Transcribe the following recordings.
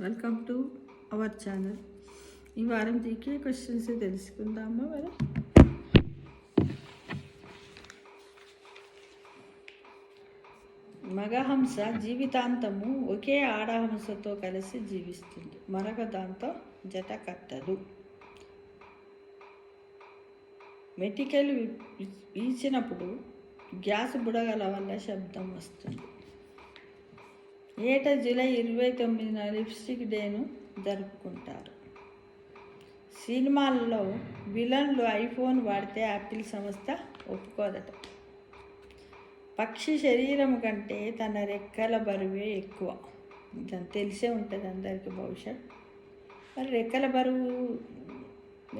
Welcome to our channel. ఈ వారం GK questions తెలుసుకుందామా మరి. మగహంస జీవితాంతము ఒకే ఆడహంసతో కలిసి జీవిస్తుంది, మరొక దాంతో జత కట్టదు. మెటికలు వీచినప్పుడు గ్యాస్ బుడగల వల్ల శబ్దం వస్తుంది. ఏటా జూలై 29న లిప్స్టిక్ డేను జరుపుకుంటారు. సినిమాల్లో విలన్లు ఐఫోన్ వాడితే యాపిల్ సంస్థ ఒప్పుకోదట. పక్షి శరీరం కంటే తన రెక్కల బరువే ఎక్కువ. దాన్ని తెలిసే ఉంటుంది అందరికీ బహుశా. మరి రెక్కల బరువు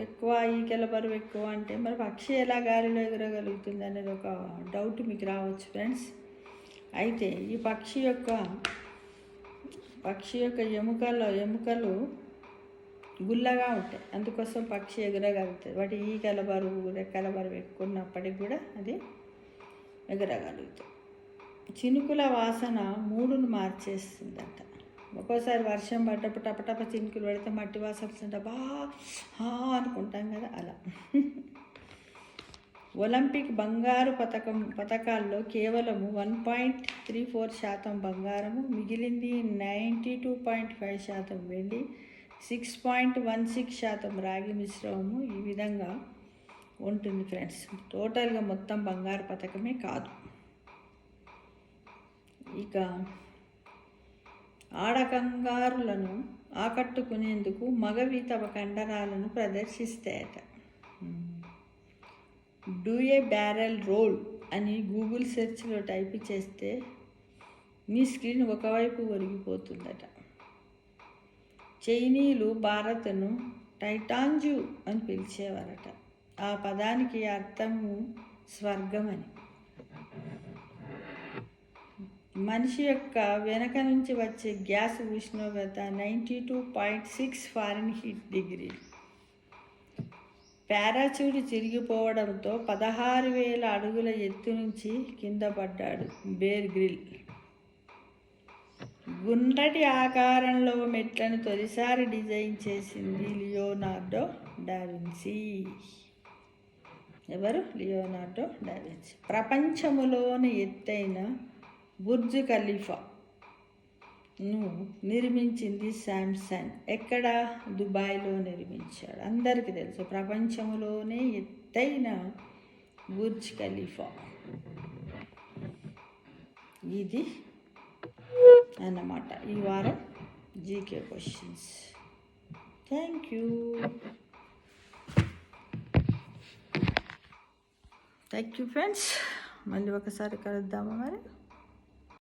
ఎక్కువ, ఈకల బరువు ఎక్కువ అంటే మరి పక్షి ఎలా గాలిలో ఎగరగలుగుతుంది అనేది ఒక డౌట్ మీకు రావచ్చు ఫ్రెండ్స్. అయితే ఈ పక్షి యొక్క ఎముకలు గుల్లగా ఉంటాయి, అందుకోసం పక్షి ఎగరగలుగుతుంది. వాటి ఈకల బరువు రెక్కల బరువు ఎక్కువ ఉన్నప్పటికి కూడా అది ఎగరగలుగుతుంది. చినుకుల వాసన మూడును మార్చేస్తుందట. ఒక్కోసారి వర్షం పడ్డప్పుడు టపటప చినుకులు పెడితే మట్టి వాసన వస్తుంటే అనుకుంటాం కదా, అలా. ఒలింపిక్ బంగారు పథకాల్లో కేవలము 1.34% బంగారము, మిగిలింది 92.5% వెండి, 6.16% రాగి మిశ్రమము. ఈ విధంగా ఉంటుంది ఫ్రెండ్స్. టోటల్గా మొత్తం బంగారు పథకమే కాదు. ఇక ఆడకంగారులను ఆకట్టుకునేందుకు మగవి తమ కండరాలను ప్రదర్శిస్తాయట. డూ ఏ బ్యారెల్ రోల్ అని గూగుల్ సెర్చ్లో టైప్ చేస్తే మీ స్క్రీన్ ఒకవైపు ఒరిగిపోతుందట. చైనీయులు భారత్ను టైటాంజు అని పిలిచేవారట. ఆ పదానికి అర్థము స్వర్గం అని. మనిషి యొక్క వెనక నుంచి వచ్చే గ్యాస్ ఉష్ణోగ్రత 92.6 ఫారెన్హీట్ డిగ్రీలు. పారాచూట్ చిరిగిపోవడంతో 16,000 అడుగుల ఎత్తు నుంచి కింద పడ్డాడు బేర్ గ్రిల్. గుండ్రటి ఆకారంలో మెట్లను తొలిసారి డిజైన్ చేసింది లియోనార్డో డావిన్సీ. ఎవరు? Leonardo DaVinci. ప్రపంచంలోని ఎత్తైన బుర్జ్ ఖలీఫాను నిర్మించింది శాంసంగ్. ఎక్కడ? దుబాయ్లో నిర్మించాడు. అందరికీ తెలుసు, ప్రపంచంలోనే ఎత్తైన బుర్జ్ ఖలీఫా ఇది అన్నమాట ఈ వారం GK questions. Thank you friends. మళ్ళీ ఒకసారి కలుద్దామా మరి.